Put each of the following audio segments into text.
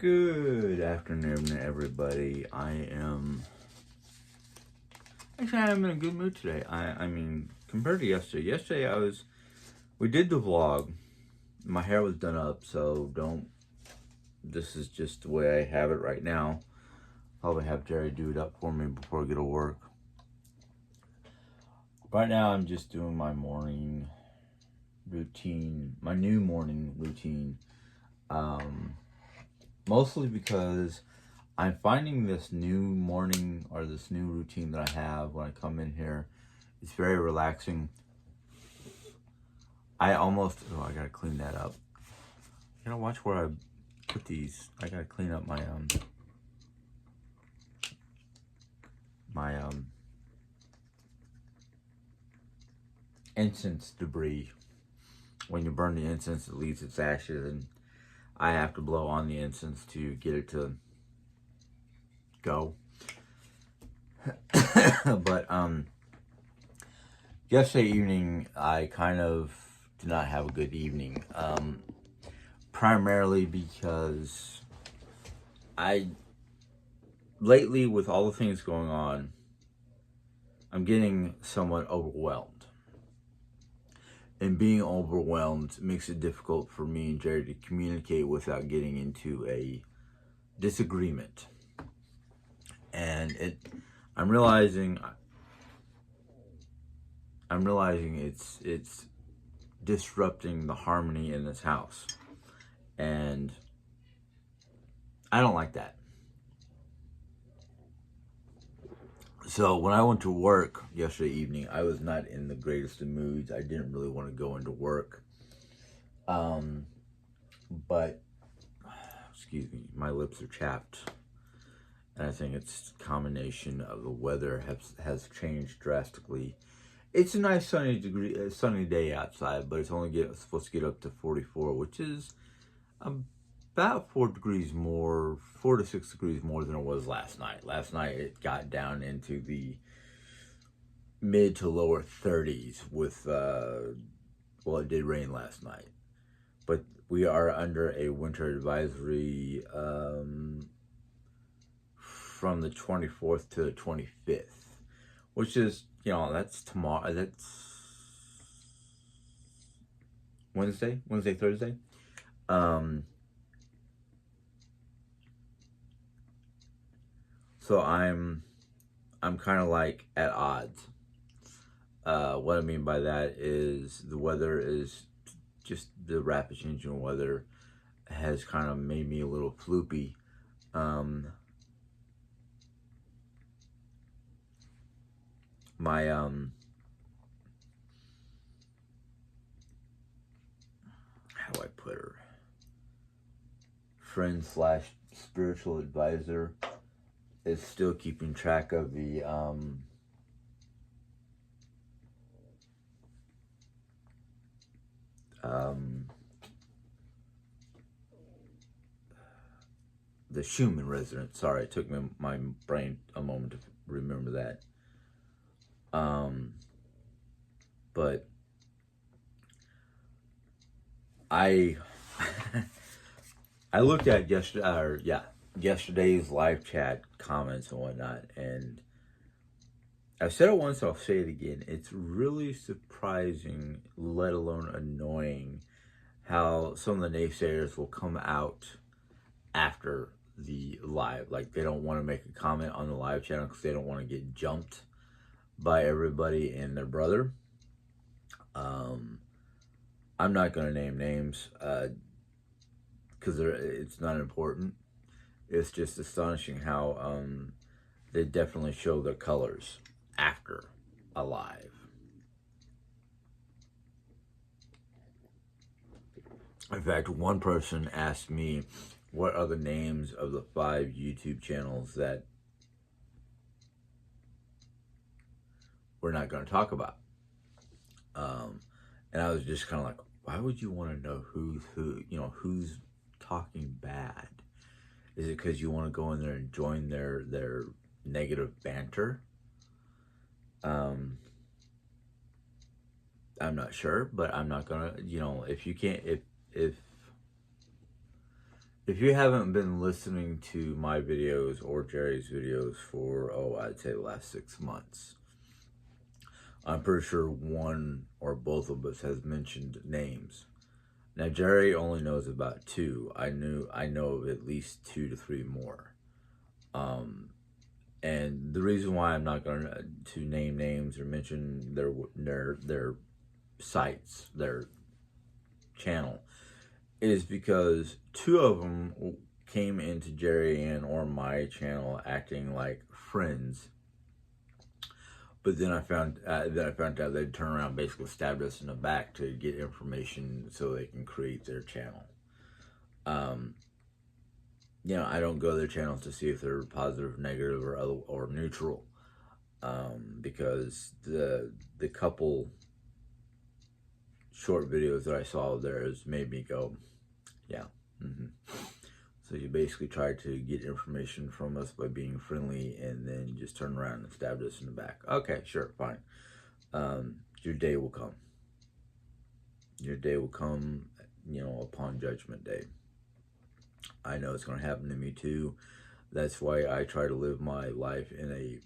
Good afternoon, everybody. I'm in a good mood today. I mean, compared to yesterday, we did the vlog. My hair was done up, so this is just the way I have it right now. Probably have Jerry do it up for me before I go to work. Right now, I'm just doing my morning routine, my new morning routine. Mostly because I'm finding this new morning or this new routine that I have when I come in here. It's very relaxing. I gotta clean that up. I gotta watch where I put these. I gotta clean up my incense debris. When you burn the incense, it leaves its ashes, and I have to blow on the incense to get it to go. But yesterday evening, I kind of did not have a good evening. Primarily because lately, with all the things going on, I'm getting somewhat overwhelmed. And being overwhelmed makes it difficult for me and Jerry to communicate without getting into a disagreement. And I'm realizing it's disrupting the harmony in this house. And I don't like that. So when I went to work yesterday evening, I was not in the greatest of moods. I didn't really want to go into work. But, excuse me, my lips are chapped. And I think it's a combination of the weather has changed drastically. It's a nice sunny day outside, but it's only supposed to get up to 44, which is about 4 to 6 degrees more than it was last night. Last night it got down into the mid to lower 30s with, it did rain last night. But we are under a winter advisory from the 24th to the 25th, which is, that's tomorrow. That's Wednesday, Thursday. So I'm kind of like at odds. What I mean by that is the weather is just the rapid change in weather has kind of made me a little floopy. How do I put her? Friend / spiritual advisor is still keeping track of the Schumann residence. Sorry, it took my brain a moment to remember that. But I looked at yesterday's live chat comments and whatnot, and I've said it once, I'll say it again. It's really surprising, let alone annoying, how some of the naysayers will come out after the live. Like, they don't want to make a comment on the live channel because they don't want to get jumped by everybody and their brother. I'm not going to name names because it's not important. It's just astonishing how they definitely show their colors after a live. In fact, one person asked me what are the names of the 5 YouTube channels that we're not going to talk about. And I was just kind of like, why would you want to know who's talking bad? Is it because you want to go in there and join their negative banter? I'm not sure, but I'm not gonna, if if you haven't been listening to my videos or Jerry's videos for, I'd say the last 6 months, I'm pretty sure one or both of us has mentioned names. Now Jerry only knows about two. I know of at least 2 to 3 more. And the reason why I'm not going to name names or mention their sites, their channel, is because 2 of them came into Jerry and or my channel acting like friends, but then I found out they'd turn around and basically stabbed us in the back to get information so they can create their channel. I don't go to their channels to see if they're positive, negative, or neutral, because the couple short videos that I saw of theirs made me go, yeah. So you basically tried to get information from us by being friendly and then just turned around and stabbed us in the back. Okay, sure, fine. Your day will come. Your day will come, upon Judgment Day. I know it's going to happen to me too. That's why I try to live my life in a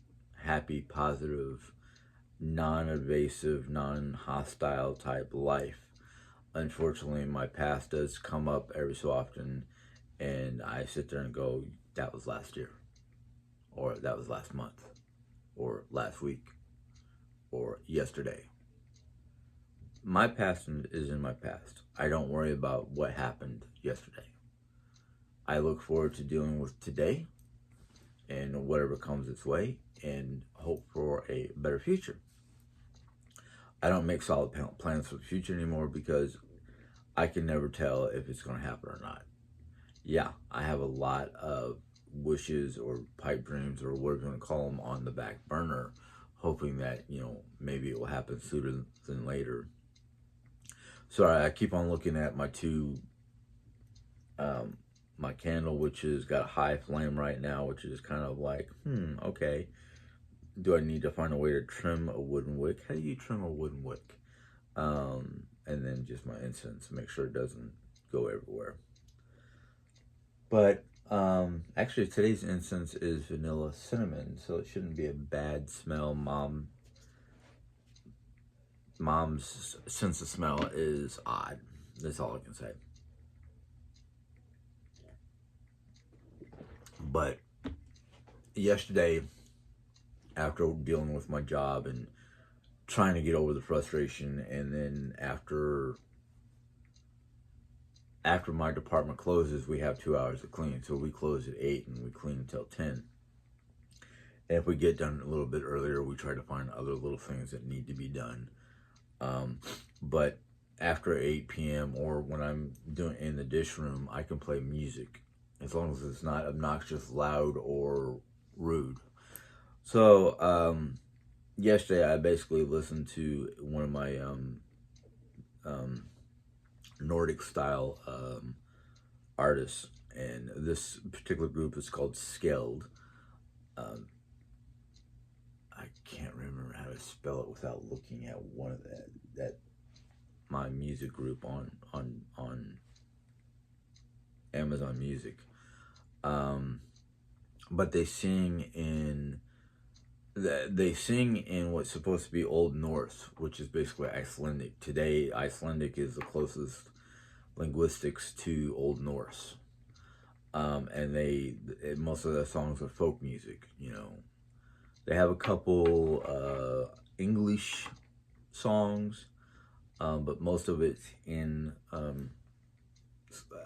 happy, positive, non-invasive, non-hostile type life. Unfortunately, my past does come up every so often, and I sit there and go, that was last year, or that was last month, or last week, or yesterday. My past is in my past. I don't worry about what happened yesterday. I look forward to dealing with today and whatever comes its way and hope for a better future. I don't make solid plans for the future anymore because I can never tell if it's going to happen or not. Yeah, I have a lot of wishes or pipe dreams or whatever you want to call them on the back burner, hoping that, maybe it will happen sooner than later. Sorry, I keep on looking at my my candle, which has got a high flame right now, which is kind of like, okay. Do I need to find a way to trim a wooden wick? How do you trim a wooden wick? And then just my incense, make sure it doesn't go everywhere. But actually today's incense is vanilla cinnamon, so it shouldn't be a bad smell. Mom's sense of smell is odd. That's all I can say. But yesterday, after dealing with my job and trying to get over the frustration, and then after my department closes, we have 2 hours to clean. So we close at 8 and we clean until 10. And if we get done a little bit earlier, we try to find other little things that need to be done. But after 8 p.m. or when I'm doing in the dish room, I can play music as long as it's not obnoxious, loud, or rude. So yesterday I basically listened to one of my Nordic style artists, and this particular group is called Skeld. I can't remember how to spell it without looking at one of that my music group on Amazon Music. But they sing in what's supposed to be Old Norse, which is basically Icelandic. Today, Icelandic is the closest linguistics to Old Norse. And most of their songs are folk music, They have a couple English songs, but most of it's in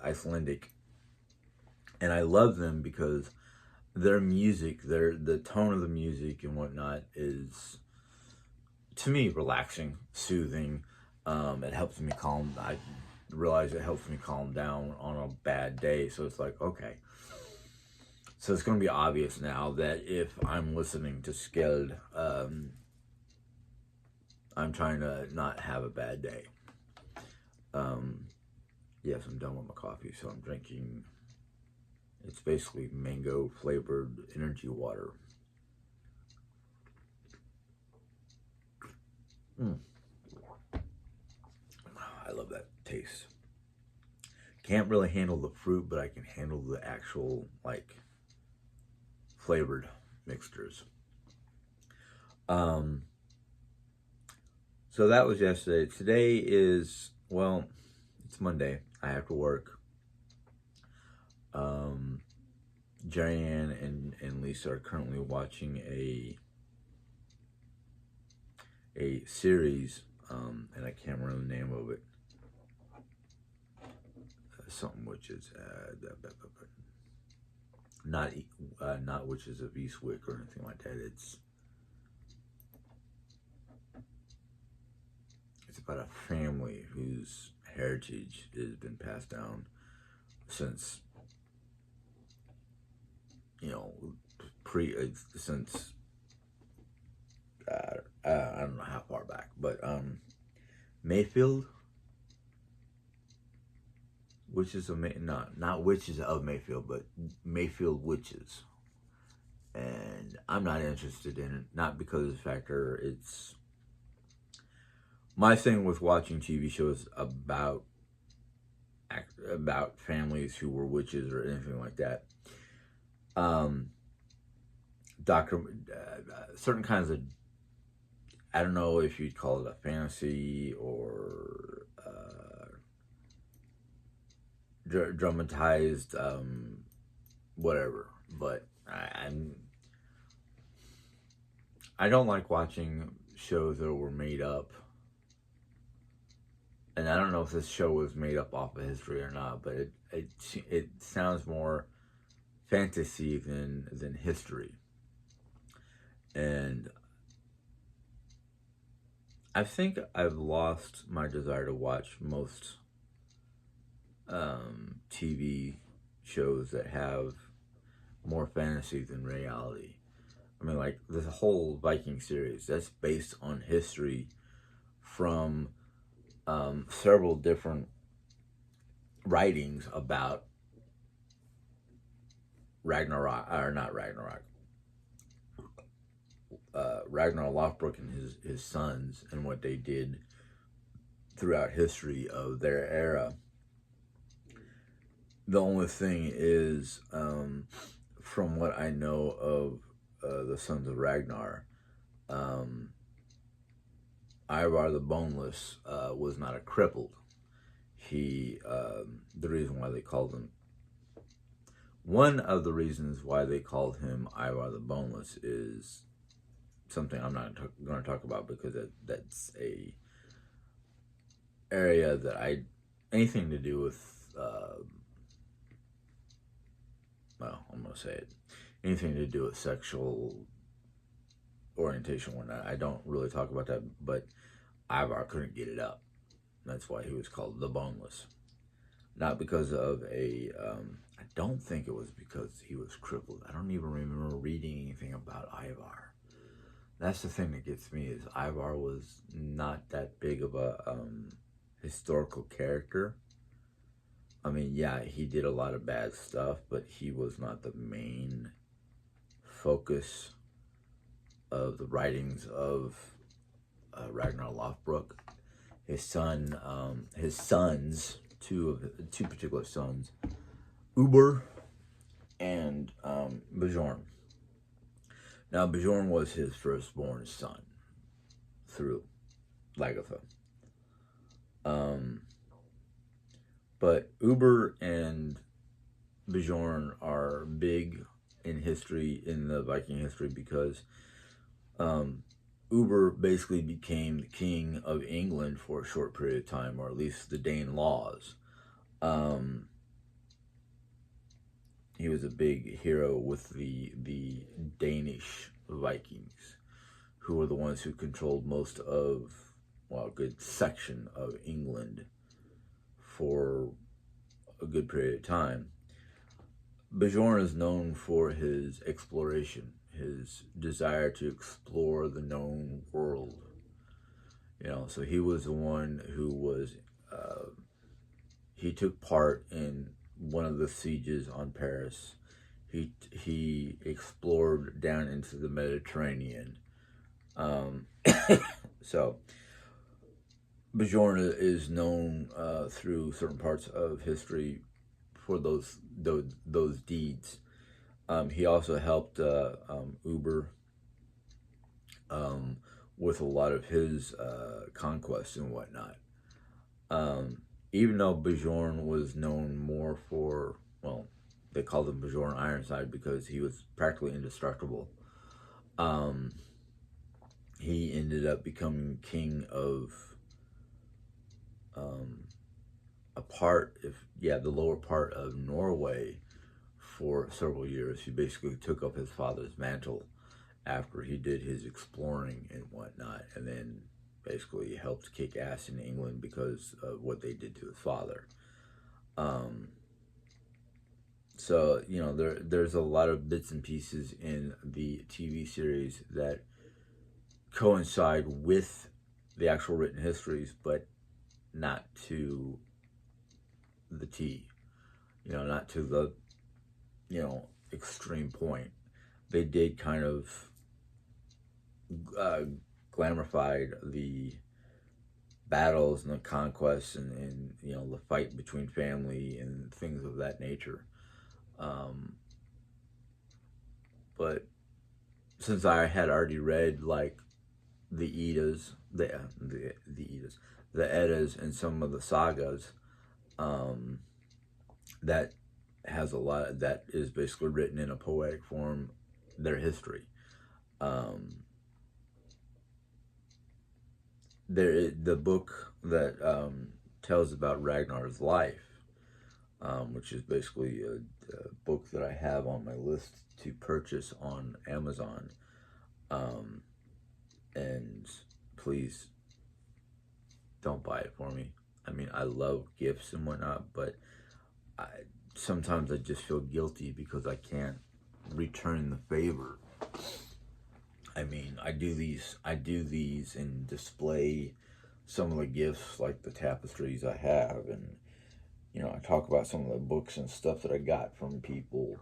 Icelandic. And I love them because their music, the tone of the music and whatnot is, to me, relaxing, soothing. It helps me I realize it helps me calm down on a bad day. So it's like, okay. So it's going to be obvious now that if I'm listening to Skeld, I'm trying to not have a bad day. Yes, I'm done with my coffee, so I'm drinking. It's basically mango flavored energy water. I love that taste. can't really handle the fruit, but I can handle the actual, like, flavored mixtures. So that was yesterday. Today is, well, it's Monday. I have to work. Diane and Lisa are currently watching a series, and I can't remember the name of it. Something Witches, not Witches of Eastwick or anything like that. It's about a family whose heritage has been passed down since, you know, since I don't know how far back, but Mayfield, witches of not witches of Mayfield, but Mayfield witches. And I'm not interested in it, not because of the factor. It's my thing with watching TV shows about families who were witches or anything like that. Certain kinds of, I don't know if you'd call it a fantasy or dramatized, whatever. But I don't like watching shows that were made up. And I don't know if this show was made up off of history or not, but it sounds more fantasy than history. And I think I've lost my desire to watch most TV shows that have more fantasy than reality. I mean, like the whole Viking series, that's based on history from several different writings about Ragnarok, or not Ragnarok, Ragnar Lothbrok and his sons and what they did throughout history of their era. The only thing is, from what I know of the sons of Ragnar, Ivar the Boneless was not a crippled. The reason why they called him, one of the reasons why they called him Ivar the Boneless is something I'm not going to talk about, because that's a area that anything to do with, well, I'm going to say it, anything to do with sexual orientation or whatnot. I don't really talk about that, but Ivar couldn't get it up. That's why he was called the Boneless. Not because of I don't think it was because he was crippled. I don't even remember reading anything about Ivar. That's the thing that gets me, is Ivar was not that big of a historical character. I mean, yeah, he did a lot of bad stuff, but he was not the main focus of the writings of Ragnar Lothbrok. His sons, two particular sons, Uber and Bjorn. Now, Bjorn was his firstborn son through Lagertha. But Uber and Bjorn are big in history, in the Viking history, because Uber basically became the king of England for a short period of time, or at least the Dane laws. He was a big hero with the Danish Vikings, who were the ones who controlled most of, well, a good section of England for a good period of time. Bjorn is known for his exploration, his desire to explore the known world. You know, so he was the one who was, he took part in one of the sieges on Paris. He explored down into the Mediterranean. So Bjorn is known through certain parts of history for those deeds. He also helped Uber um, with a lot of his conquests and whatnot. Um, Even though Bjorn was known more for, well, they called him Bjorn Ironside because he was practically indestructible. Um, he ended up becoming king of um, the lower part of Norway for several years. He basically took up his father's mantle after he did his exploring and whatnot, and then basically helped kick ass in England because of what they did to his father. Um, so there's a lot of bits and pieces in the TV series that coincide with the actual written histories, but not to the T. Not to the extreme point. They did kind of uh, glamorified the battles and the conquests and the fight between family and things of that nature. Um, but since I had already read like the Eddas, the Eddas, and some of the sagas, um, that has a lot that is basically written in a poetic form, their history. Um, the book that tells about Ragnar's life, which is basically a book that I have on my list to purchase on Amazon. And please don't buy it for me. I mean, I love gifts and whatnot, but I sometimes I just feel guilty because I can't return the favor. I mean, I do these and display some of the gifts, like the tapestries I have, and I talk about some of the books and stuff that I got from people,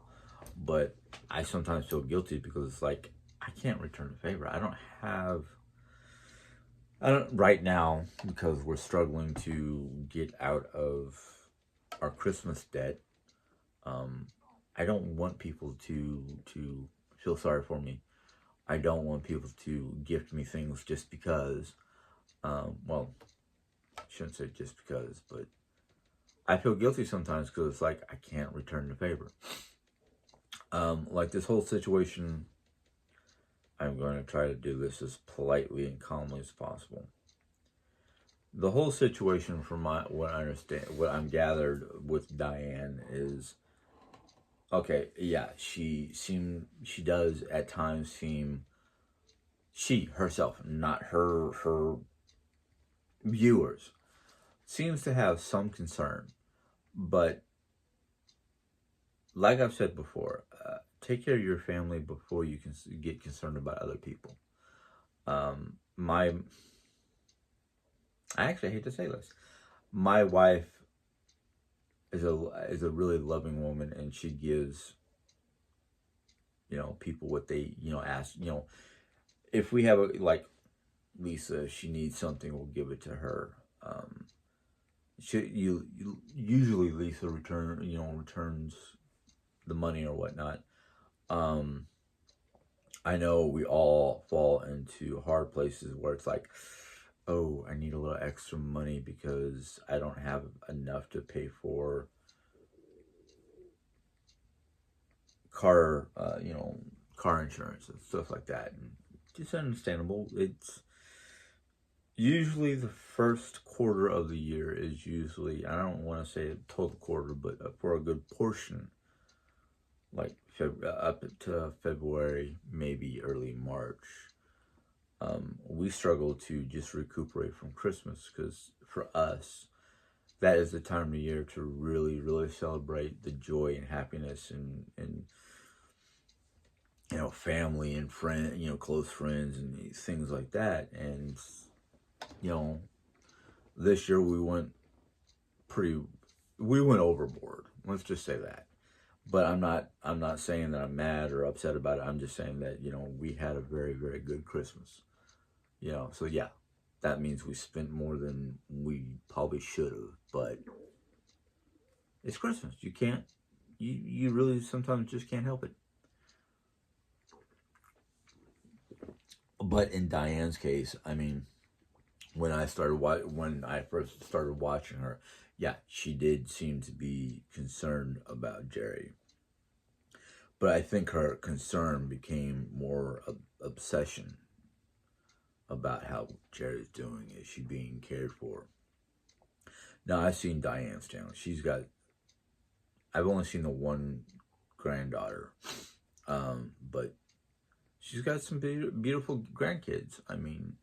but I sometimes feel guilty because it's like I can't return the favor. I don't right now because we're struggling to get out of our Christmas debt. Um, I don't want people to feel sorry for me. I don't want people to gift me things just because. Well, I shouldn't say just because, but I feel guilty sometimes because it's like I can't return the favor. Like this whole situation, I'm going to try to do this as politely and calmly as possible. The whole situation, from what I understand, what I'm gathered with Diane is, okay. Yeah, she does at times seem, she herself, not her viewers, seems to have some concern, but like I've said before, take care of your family before you can get concerned about other people. My I actually hate to say this. My wife is a really loving woman, and she gives people what they ask. If we have like Lisa, she needs something, we'll give it to her. Usually Lisa returns the money or whatnot. I know we all fall into hard places where it's like, oh, I need a little extra money because I don't have enough to pay for car, car insurance and stuff like that. And just understandable. It's usually the first quarter of the year is usually, I don't want to say a total quarter, but for a good portion, like up to February, maybe early March, we struggle to just recuperate from Christmas because for us, that is the time of the year to really, really celebrate the joy and happiness and family and close friends and things like that. And this year we went overboard. Let's just say that. But I'm not saying that I'm mad or upset about it. I'm just saying that we had a very, very good Christmas. So yeah, that means we spent more than we probably should have. But it's Christmas. You can't, you really sometimes just can't help it. But in Diane's case, I mean, when I first started watching her, yeah, she did seem to be concerned about Jerry. But I think her concern became more obsession about how Jerry's doing. Is she being cared for? Now, I've seen Diane's channel. I've only seen the one granddaughter, but she's got some beautiful grandkids. I mean,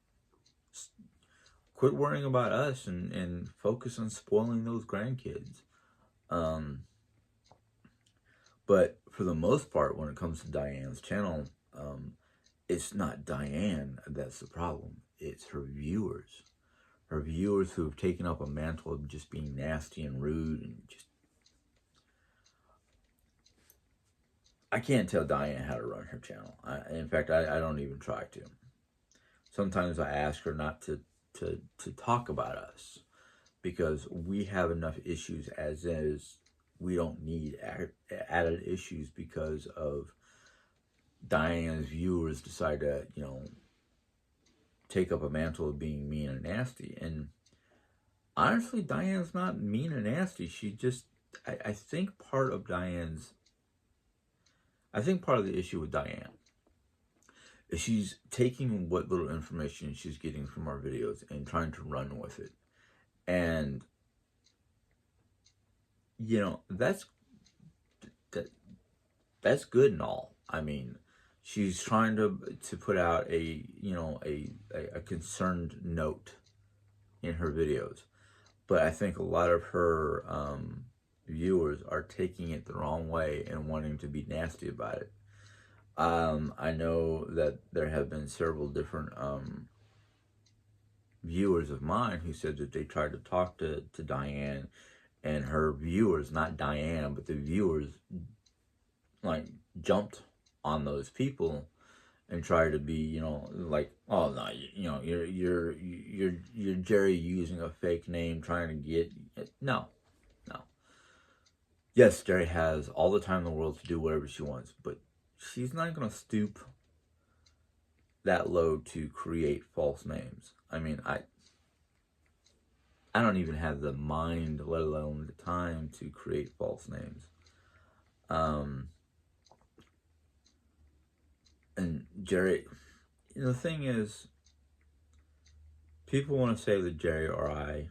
quit worrying about us and focus on spoiling those grandkids. But for the most part, when it comes to Diane's channel, it's not Diane that's the problem. It's her viewers. Her viewers who have taken up a mantle of just being nasty and rude and just... I can't tell Diane how to run her channel. In fact, I don't even try to. Sometimes I ask her not to talk about us because we have enough issues as is. We don't need added issues because of Diane's viewers decide to, take up a mantle of being mean and nasty. And honestly, Diane's not mean and nasty. She just, I think part of the issue with Diane is she's taking what little information she's getting from our videos and trying to run with it. And, that's good and all. I mean, she's trying to put out a concerned note in her videos. But I think a lot of her viewers are taking it the wrong way and wanting to be nasty about it. I know that there have been several different viewers of mine who said that they tried to talk to Diane, and her viewers, not Diane, but the viewers, like, jumped on those people and tried to be, like, oh no, you're Jerry using a fake name trying to get... No. Yes, Jerry has all the time in the world to do whatever she wants, but she's not going to stoop that low to create false names. I mean, I don't even have the mind, let alone the time, to create false names. And Jerry, the thing is, people want to say that Jerry or I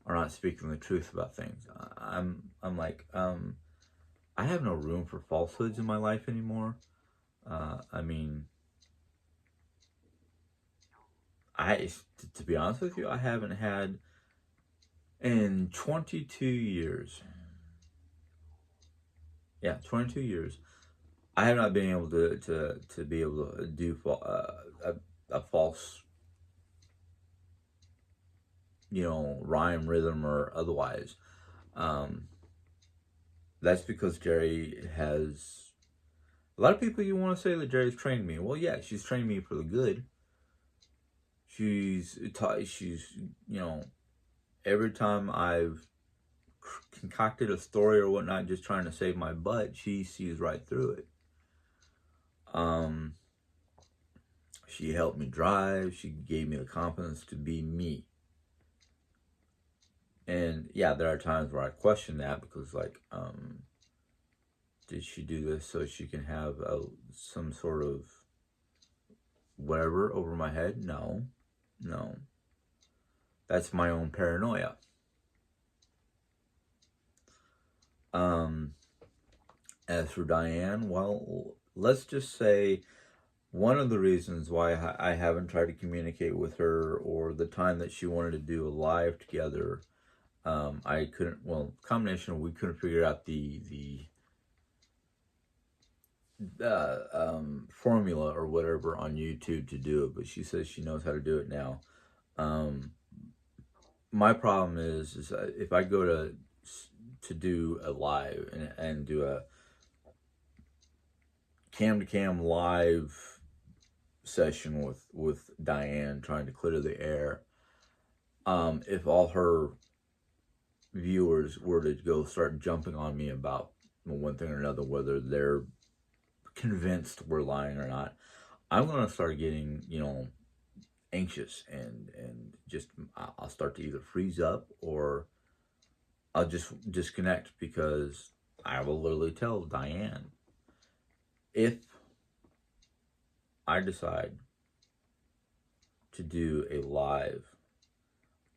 are not speaking the truth about things. I'm like, I have no room for falsehoods in my life anymore. I mean, to be honest with you, I haven't had, in 22 years, 22 years, I have not been able to be able to do a false, rhyme, rhythm, or otherwise. That's because Jerry has... A lot of people, you want to say that Jerry's trained me. Well, yeah, she's trained me for the good. She's every time I've concocted a story or whatnot, just trying to save my butt, she sees right through it. She helped me drive. She gave me the confidence to be me. And yeah, there are times where I question that because, like, did she do this so she can have some sort of whatever over my head? No. That's my own paranoia. As for Diane, well, let's just say one of the reasons why I haven't tried to communicate with her, or the time that she wanted to do a live together, I couldn't, combination, we couldn't figure out the formula or whatever on YouTube to do it, but she says she knows how to do it now. My problem is if I go to do a live and do a cam-to-cam live session with Diane, trying to clear the air, if all her viewers were to go start jumping on me about one thing or another, whether they're convinced we're lying or not, I'm gonna start getting, anxious and just I'll start to either freeze up or I'll just disconnect because I will literally tell Diane, if I decide to do a live,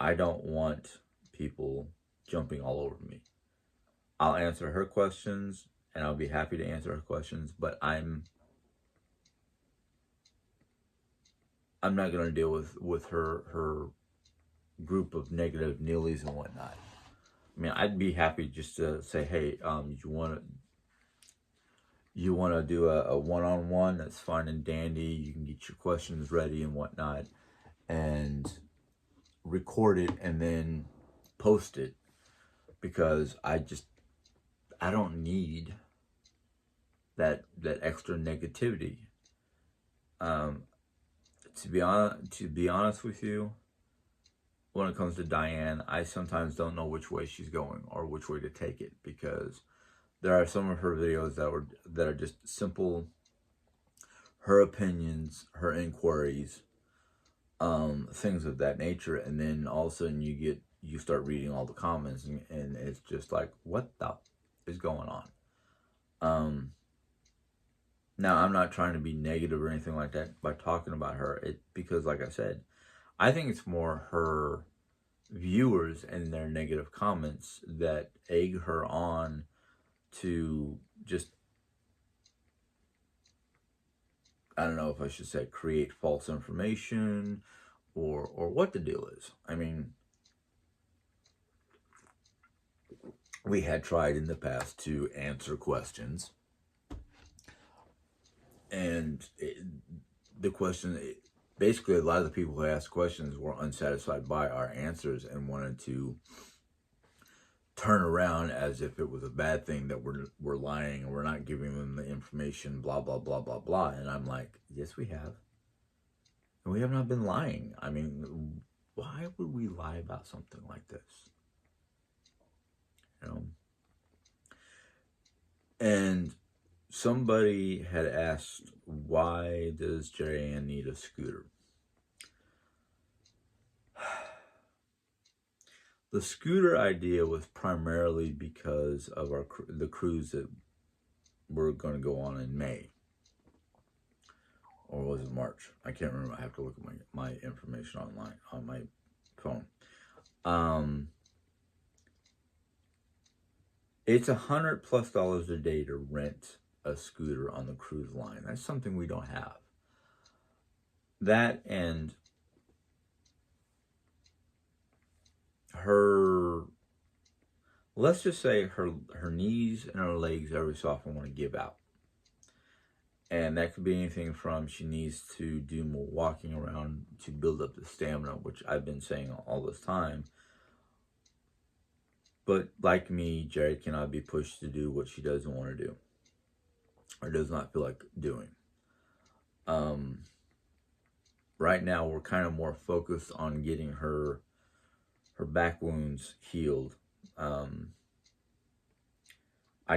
I don't want people jumping all over me. I'll answer her questions and I'll be happy to answer her questions, but I'm not gonna deal with her group of negative Neelys and whatnot. I mean, I'd be happy just to say, hey, you wanna do a one-on-one? That's fine and dandy. You can get your questions ready and whatnot, and record it and then post it, because I don't need that extra negativity. To be honest with you, when it comes to Diane, I sometimes don't know which way she's going or which way to take it, because there are some of her videos that are just simple, her opinions, her inquiries, things of that nature, and then all of a sudden you start reading all the comments, and it's just like, what the is going on? Now, I'm not trying to be negative or anything like that by talking about her, because like I said, I think it's more her viewers and their negative comments that egg her on to just, I don't know if I should say create false information or what the deal is. I mean, we had tried in the past to answer questions, and basically a lot of the people who asked questions were unsatisfied by our answers and wanted to turn around as if it was a bad thing that we're lying and we're not giving them the information, blah blah blah blah blah. And I'm like, yes, we have, and we have not been lying. I mean, why would we lie about something like this? And somebody had asked, why does Diane need a scooter? The scooter idea was primarily because of the cruise that we're going to go on in May. Or was it March? I can't remember. I have to look at my information online on my phone. It's $100+ a day to rent a scooter on the cruise line. That's something we don't have. That, and her, let's just say her knees and her legs every so often want to give out. And that could be anything from she needs to do more walking around to build up the stamina, which I've been saying all this time. But like me, Jared cannot be pushed to do what she doesn't want to do or does not feel like doing. Right now, we're kind of more focused on getting her back wounds healed. I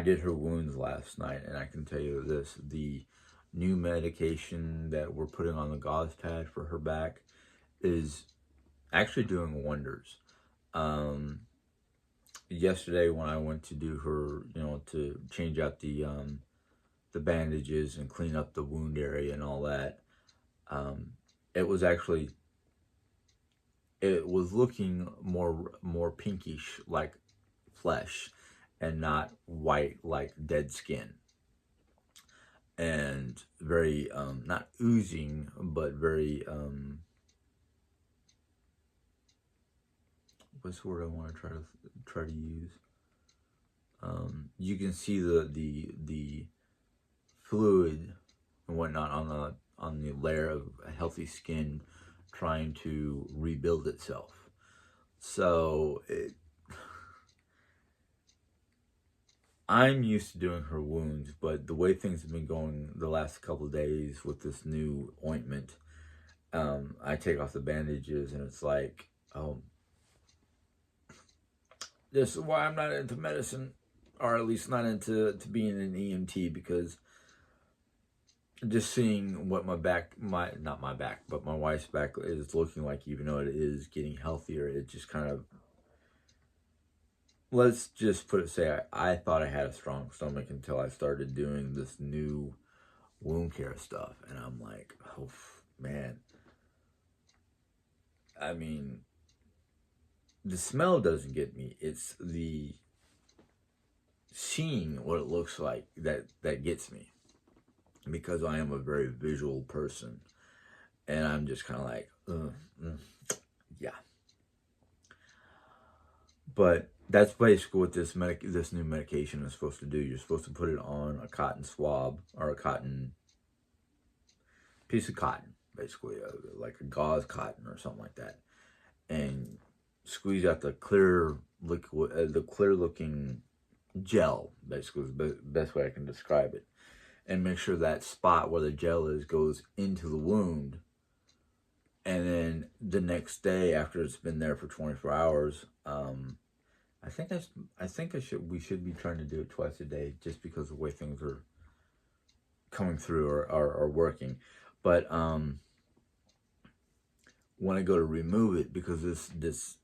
did her wounds last night, and I can tell you this, the new medication that we're putting on the gauze pad for her back is actually doing wonders. Yesterday when I went to do her, to change out the bandages and clean up the wound area and all that, it was looking more pinkish like flesh and not white like dead skin, and very not oozing, but very what's the word I want to try to use? You can see the fluid and whatnot on the layer of healthy skin trying to rebuild itself. So I'm used to doing her wounds, but the way things have been going the last couple of days with this new ointment, I take off the bandages and it's like, oh, this is why I'm not into medicine, or at least not into being an EMT, because just seeing what my back, not my back, but my wife's back is looking like, even though it is getting healthier, it just kind of, let's just put it, say I thought I had a strong stomach until I started doing this new wound care stuff, and I'm like, oh man. I mean, the smell doesn't get me. It's the seeing what it looks like that gets me, because I am a very visual person, and I'm just kind of like, yeah. But that's basically what this new medication is supposed to do. You're supposed to put it on a cotton swab, or a cotton piece of cotton, basically, like a gauze cotton or something like that, and squeeze out the clear liquid, the clear looking gel, basically is the best way I can describe it, and make sure that spot where the gel is goes into the wound. And then the next day, after it's been there for 24 hours, I think we should be trying to do it twice a day, just because of the way things are coming through, or are working. But when I go to remove it, because this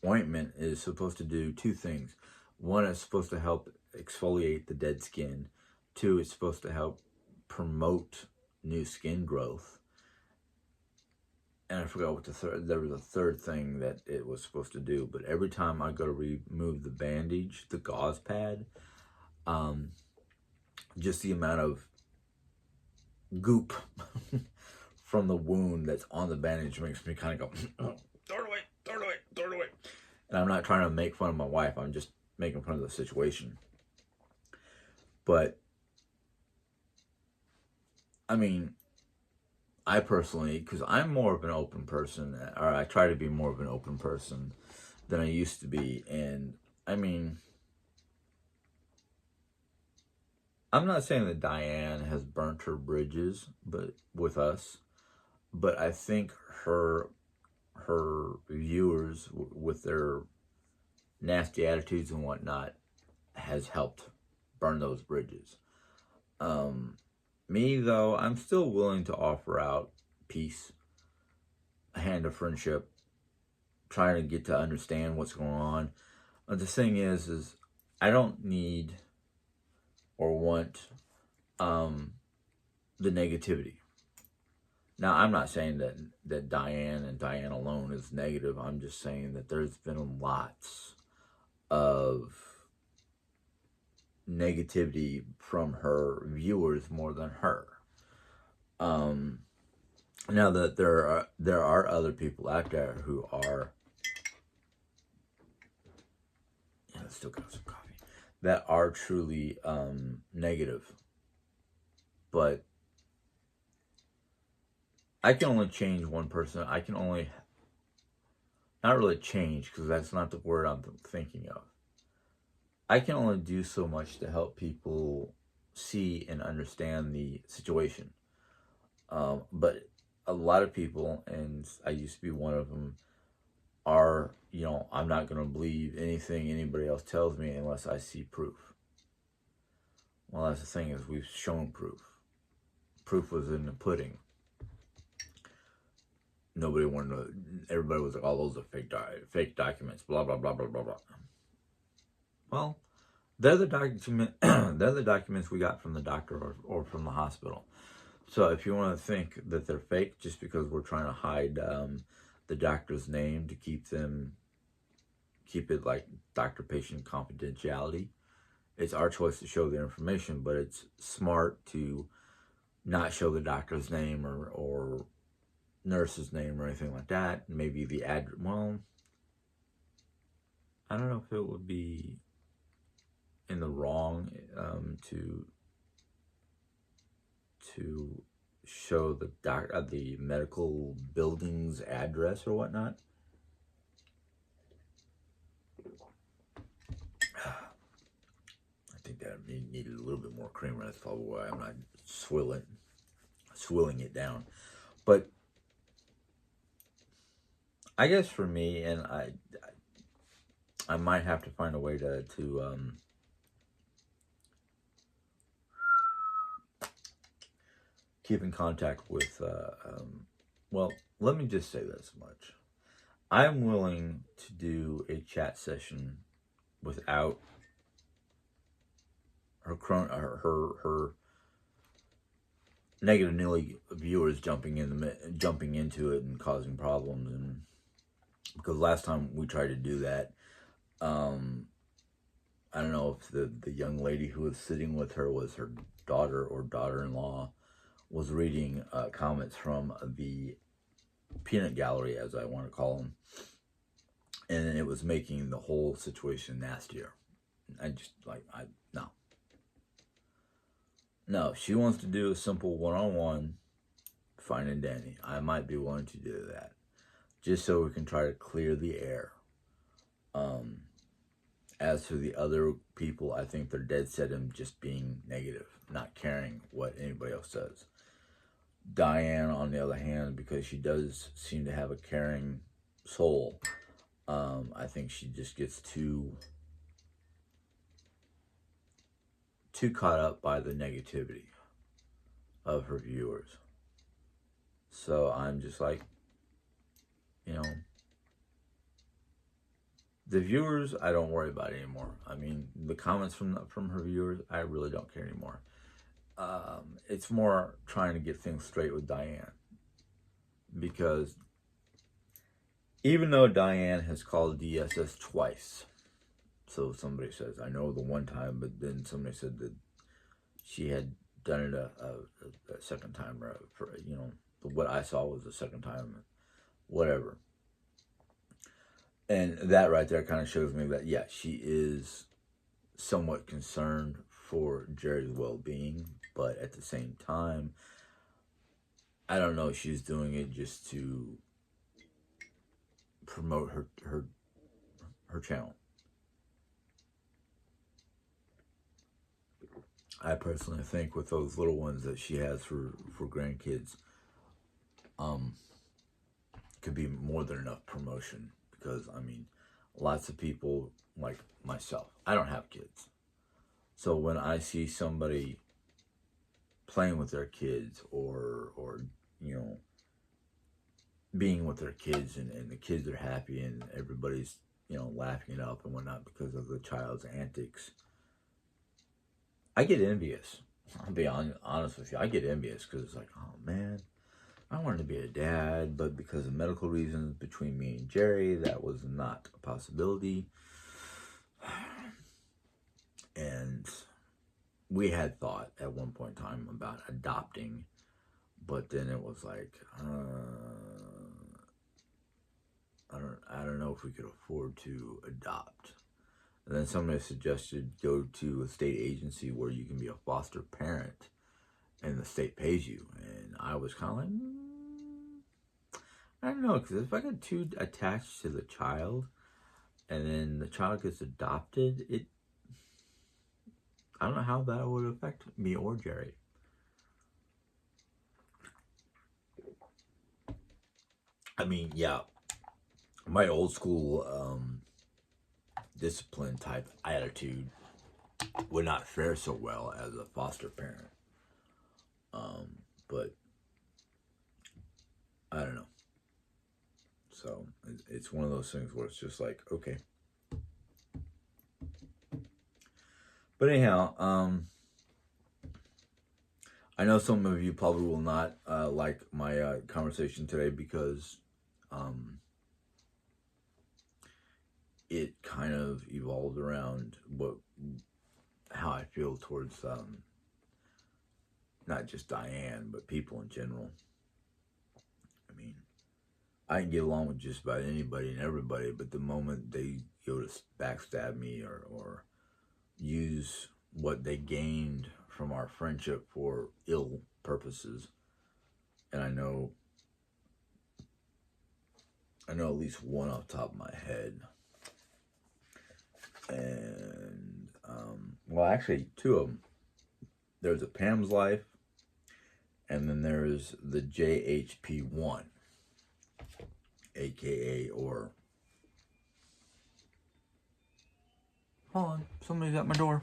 ointment is supposed to do two things. One, it's supposed to help exfoliate the dead skin. Two, it's supposed to help promote new skin growth. And I forgot what there was a third thing that it was supposed to do. But every time I go to remove the bandage, the gauze pad, just the amount of goop from the wound that's on the bandage makes me kind of go, oh, throw it away, throw it away, throw it away. And I'm not trying to make fun of my wife. I'm just making fun of the situation. But, I mean, I personally, because I'm more of an open person, or I try to be more of an open person than I used to be. And, I mean, I'm not saying that Diane has burnt her bridges with us, but I think her viewers, with their nasty attitudes and whatnot, has helped burn those bridges. Me, though, I'm still willing to offer out peace, a hand of friendship, trying to get to understand what's going on. But the thing is I don't need or want the negativity. Now, I'm not saying that Diane and Diane alone is negative. I'm just saying that there's been lots of negativity from her viewers more than her. Now that there are other people out there who are, yeah, still got some coffee, that are truly negative. But I can only change one person. I can only, not really change, because that's not the word I'm thinking of. I can only do so much to help people see and understand the situation. But a lot of people, and I used to be one of them, are, I'm not going to believe anything anybody else tells me unless I see proof. Well, that's the thing, is we've shown proof. Proof was in the pudding. Nobody wanted to, everybody was like, oh, those are fake documents, blah, blah, blah, blah, blah, blah. Well, they're the documents we got from the doctor or from the hospital. So if you want to think that they're fake just because we're trying to hide the doctor's name to keep it like doctor-patient confidentiality, it's our choice to show the information, but it's smart to not show the doctor's name or nurse's name or anything like that. Maybe the address. Well, I don't know if it would be in the wrong to show the medical building's address or whatnot. I think that needed a little bit more creamer. That's probably why I'm not swilling it down. But I guess for me, and I might have to find a way to keep in contact with, well, let me just say this much. I'm willing to do a chat session without her negative Nilly viewers jumping into it and causing problems. And because last time we tried to do that, I don't know if the young lady who was sitting with her was her daughter or daughter-in-law, was reading comments from the peanut gallery, as I want to call them, and it was making the whole situation nastier. I just no, if she wants to do a simple one-on-one, fine and dandy. I might be willing to do that, just so we can try to clear the air. As for the other people, I think they're dead set in just being negative, not caring what anybody else says. Diane, on the other hand, because she does seem to have a caring soul, I think she just gets too caught up by the negativity of her viewers. So I'm just like, the viewers, I don't worry about anymore. I mean, the comments from her viewers, I really don't care anymore. It's more trying to get things straight with Diane, because even though Diane has called DSS twice, so somebody says, I know the one time, but then somebody said that she had done it a second time, or what I saw was the second time, whatever. And that right there kind of shows me that, yeah, she is somewhat concerned for Jerry's well-being, but at the same time, I don't know if she's doing it just to promote her channel. I personally think with those little ones that she has for grandkids, could be more than enough promotion. Because, I mean, lots of people, like myself, I don't have kids. So when I see somebody playing with their kids, or being with their kids, and the kids are happy, and everybody's, laughing it up and whatnot because of the child's antics, I get envious. I'll be honest with you. I get envious because it's like, oh man, I wanted to be a dad, but because of medical reasons between me and Jerry, that was not a possibility. And we had thought at one point in time about adopting, but then it was like, I don't know if we could afford to adopt. And then somebody suggested go to a state agency where you can be a foster parent and the state pays you. And I was kind of like, I don't know, because if I get too attached to the child and then the child gets adopted, I don't know how that would affect me or Jerry. I mean, yeah, my old school discipline type attitude would not fare so well as a foster parent. But I don't know. So it's one of those things where it's just like, okay. But anyhow, I know some of you probably will not like my conversation today because it kind of evolved around how I feel towards not just Diane, but people in general. I mean, I can get along with just about anybody and everybody, but the moment they go to backstab me or use what they gained from our friendship for ill purposes, and I know at least one off the top of my head, and well, actually two of them. There's a Pam's Life, and then there's the JHP1, aka or Hold on, somebody's at my door.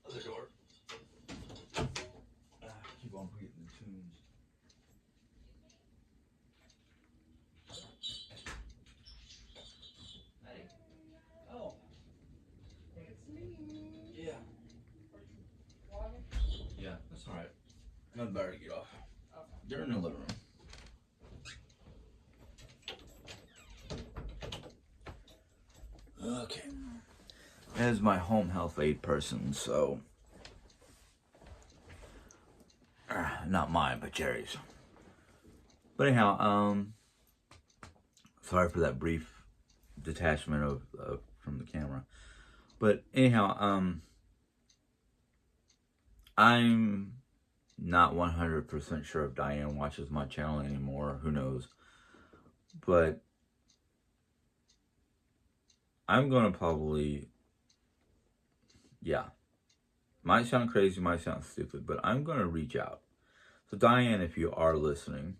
Other door. Keep on forgetting the tunes. Hey. Oh. It's me. Yeah. Yeah, that's alright. I'm about to get off. Okay. They're in the living room. Okay. As my home health aide person, so not mine, but Jerry's. But anyhow, sorry for that brief detachment of from the camera. But anyhow, I'm not 100% sure if Diane watches my channel anymore. Who knows? But I'm gonna probably, yeah, might sound crazy, might sound stupid, but I'm gonna reach out. So Diane, if you are listening,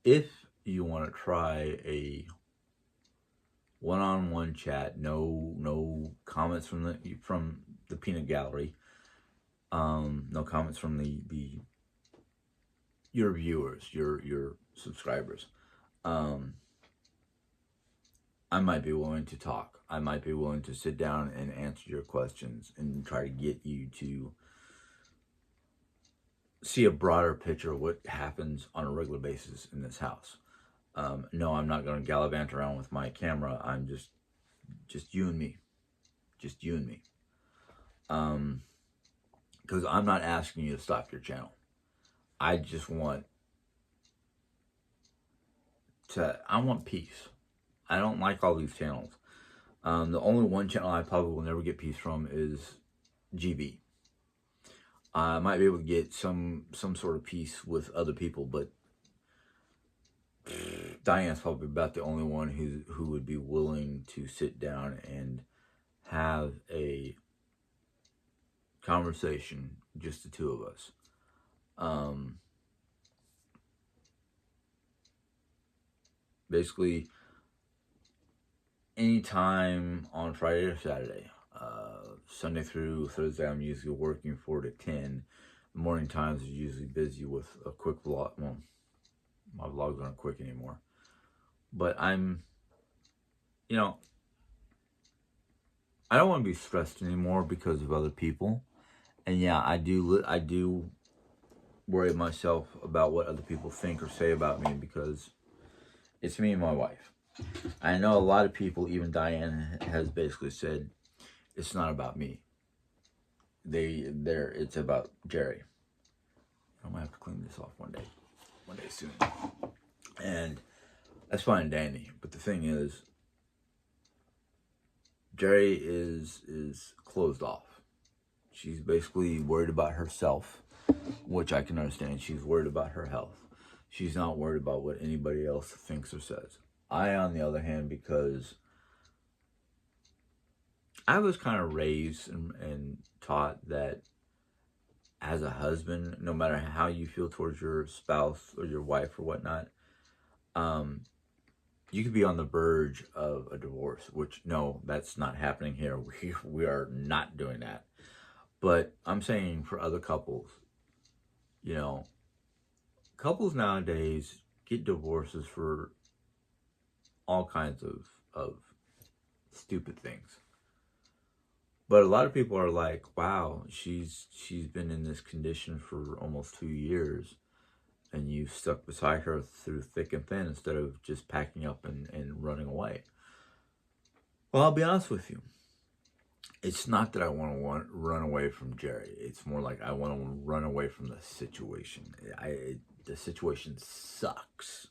if you want to try a one-on-one chat, no comments from the peanut gallery, no comments from your viewers, your subscribers. I might be willing to talk. I might be willing to sit down and answer your questions and try to get you to see a broader picture of what happens on a regular basis in this house. No, I'm not going to gallivant around with my camera. I'm just you and me. Just you and me. Because I'm not asking you to stop your channel. I just want peace. I don't like all these channels. The only one channel I probably will never get peace from is GB. I might be able to get some sort of peace with other people, but Diane's probably about the only one who would be willing to sit down and have a conversation, just the two of us. Basically, anytime on Friday or Saturday. Sunday through Thursday, I'm usually working 4 to 10. The morning times are usually busy with a quick vlog. Well, my vlogs aren't quick anymore. But I'm, I don't want to be stressed anymore because of other people. And yeah, I do worry myself about what other people think or say about me because it's me and my wife. I know a lot of people, even Diane has basically said, it's not about me. It's about Jerry. I'm gonna have to clean this off one day soon. And that's fine and dandy. But the thing is, Jerry is closed off. She's basically worried about herself, which I can understand. She's worried about her health. She's not worried about what anybody else thinks or says. I, on the other hand, because I was kind of raised and taught that as a husband, no matter how you feel towards your spouse or your wife or whatnot, you could be on the verge of a divorce, which, no, that's not happening here. We are not doing that. But I'm saying for other couples, couples nowadays get divorces for all kinds of stupid things. But a lot of people are like, wow, she's been in this condition for almost 2 years, and you stuck beside her through thick and thin instead of just packing up and running away. Well, I'll be honest with you. It's not that I want to run away from Jerry. It's more like I want to run away from the situation. The situation sucks.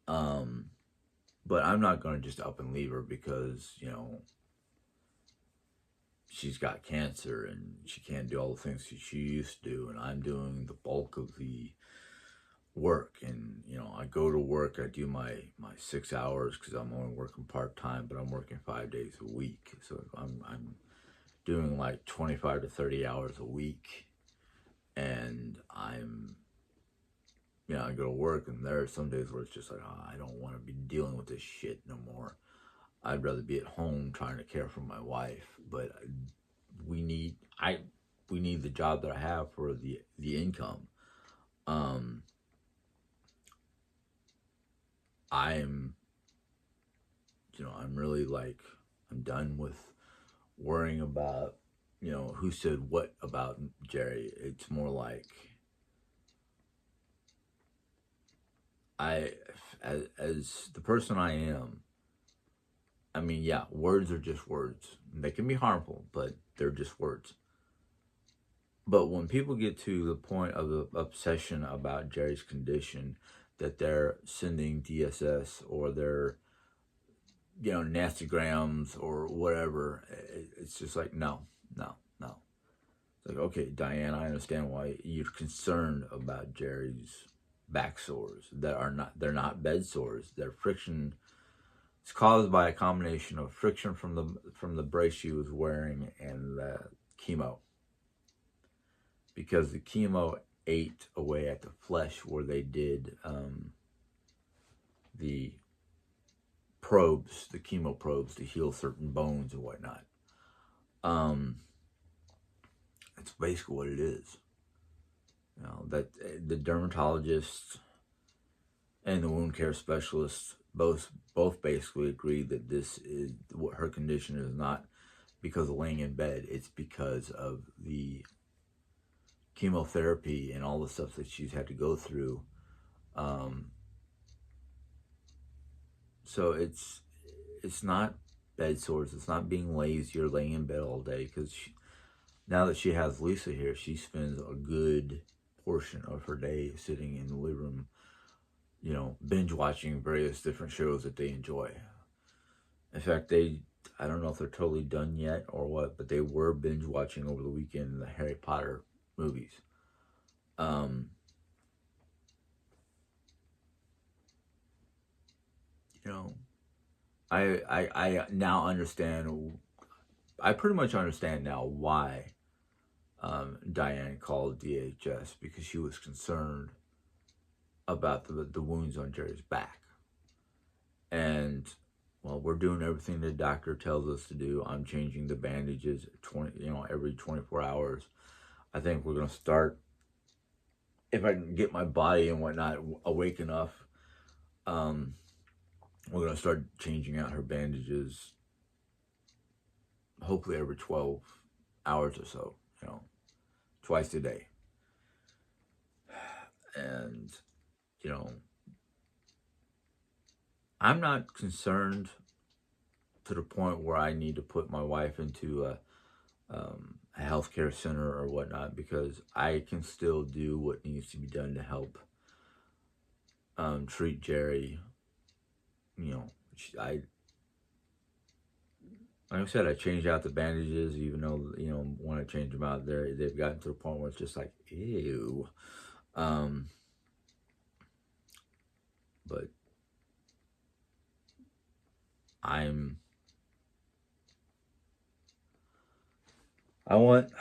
But I'm not going to just up and leave her because, she's got cancer and she can't do all the things she used to do, and I'm doing the bulk of the work. And I go to work, I do my 6 hours because I'm only working part-time, but I'm working 5 days a week. So I'm doing like 25 to 30 hours a week, and I'm, I go to work, and there are some days where it's just like, oh, I don't want to be dealing with this shit no more. I'd rather be at home trying to care for my wife, but we need we need the job that I have for the income. Um, I'm I'm really like, I'm done with worrying about who said what about Jerry. It's more like I as the person I am. I mean, yeah, words are just words. They can be harmful, but they're just words. But when people get to the point of the obsession about Jerry's condition, that they're sending DSS or they're, nasty grams or whatever, it's just like, no, no, no. It's like, okay, Diane, I understand why you're concerned about Jerry's back sores they're not bed sores. They're friction. It's caused by a combination of friction from the brace she was wearing and the chemo. Because the chemo ate away at the flesh where they did the probes, the chemo probes to heal certain bones and whatnot. That's basically what it is. That the dermatologist and the wound care specialist both basically agree that this is what her condition is, not because of laying in bed. It's because of the chemotherapy and all the stuff that she's had to go through. So it's not bed sores. It's not being lazy or laying in bed all day, because now that she has Lisa here, she spends a good portion of her day sitting in the living room, binge watching various different shows that they enjoy. In fact, I don't know if they're totally done yet or what, but they were binge watching over the weekend the Harry Potter movies. I now understand. I pretty much understand now why Diane called DHS, because she was concerned about the wounds on Jerry's back. And well, we're doing everything the doctor tells us to do. I'm changing the bandages every 24 hours. I think we're gonna start, if I can get my body and whatnot awake enough. We're gonna start changing out her bandages, hopefully every 12 hours or so. Twice a day. And I'm not concerned to the point where I need to put my wife into a healthcare center or whatnot, because I can still do what needs to be done to help treat Jerry. Like I said, I changed out the bandages, even though when I change them out, they've gotten to the point where it's just like, ew. But I want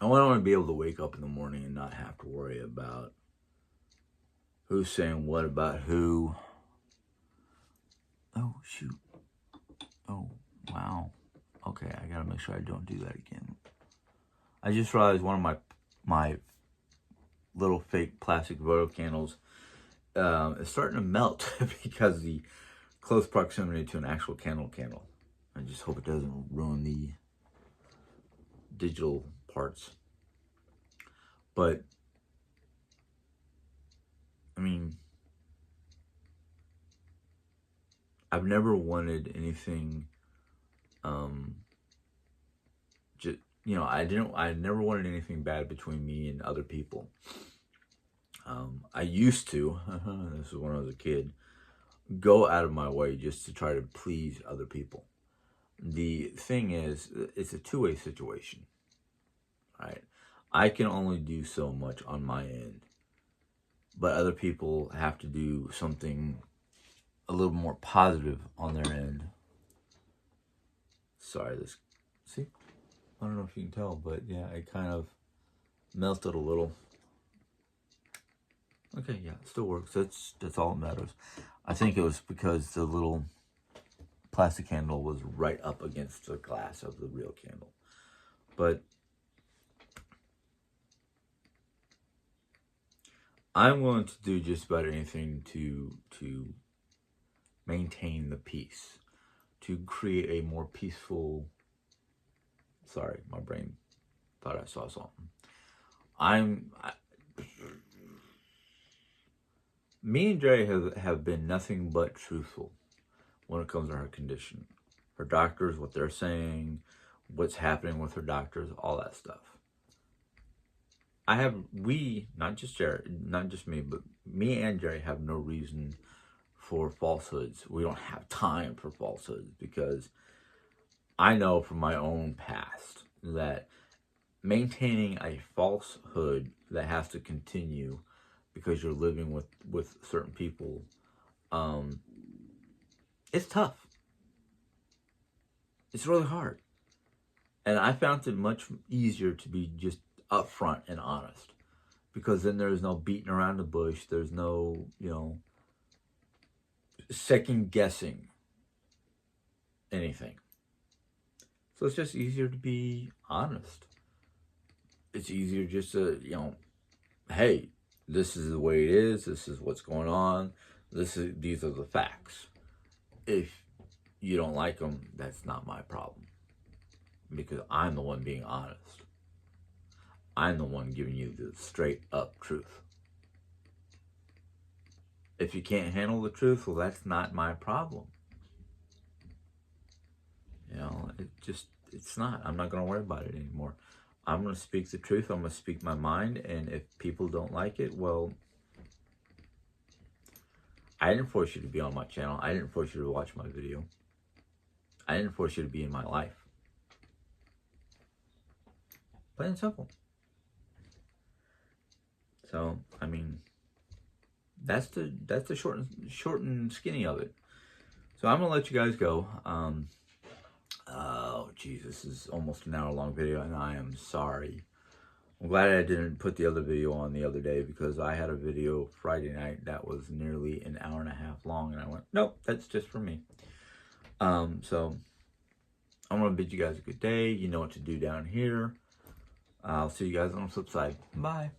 to be able to wake up in the morning and not have to worry about who's saying what about who. Oh, shoot. Oh, wow. Okay, I gotta make sure I don't do that again. I just realized one of my little fake plastic photo candles is starting to melt because the close proximity to an actual candle. I just hope it doesn't ruin the digital parts. But I mean, I've never wanted anything. I never wanted anything bad between me and other people. I used to, this is when I was a kid, go out of my way just to try to please other people. The thing is, it's a two-way situation, right? I can only do so much on my end, but other people have to do something a little more positive on their end. Sorry, this See? I don't know if you can tell, but yeah, it kind of melted a little. Okay, yeah, it still works. That's all that matters. I think it was because the little plastic candle was right up against the glass of the real candle. But I'm willing to do just about anything to maintain the peace, to create a more peaceful. Sorry, my brain thought I saw something. Me and Jerry have been nothing but truthful when it comes to her condition. Her doctors, what they're saying, what's happening with her doctors, all that stuff. Not just Jerry, not just me, but me and Jerry have no reason for falsehoods. We don't have time for falsehoods because I know from my own past that maintaining a falsehood that has to continue because you're living with certain people, it's tough. It's really hard. And I found it much easier to be just upfront and honest because then there's no beating around the bush. There's no, second guessing anything. So it's just easier to be honest. It's easier just to, hey, this is the way it is. This is what's going on. These are the facts. If you don't like them, that's not my problem. Because I'm the one being honest. I'm the one giving you the straight up truth. If you can't handle the truth, well, that's not my problem. It's not. I'm not going to worry about it anymore. I'm going to speak the truth. I'm going to speak my mind. And if people don't like it, well, I didn't force you to be on my channel. I didn't force you to watch my video. I didn't force you to be in my life. Plain and simple. So, I mean, that's the short and skinny of it. So I'm going to let you guys go. Oh, geez, this is almost an hour-long video, and I am sorry. I'm glad I didn't put the other video on the other day because I had a video Friday night that was nearly an hour and a half long, and I went, nope, that's just for me. So I'm going to bid you guys a good day. You know what to do down here. I'll see you guys on the flip side. Bye.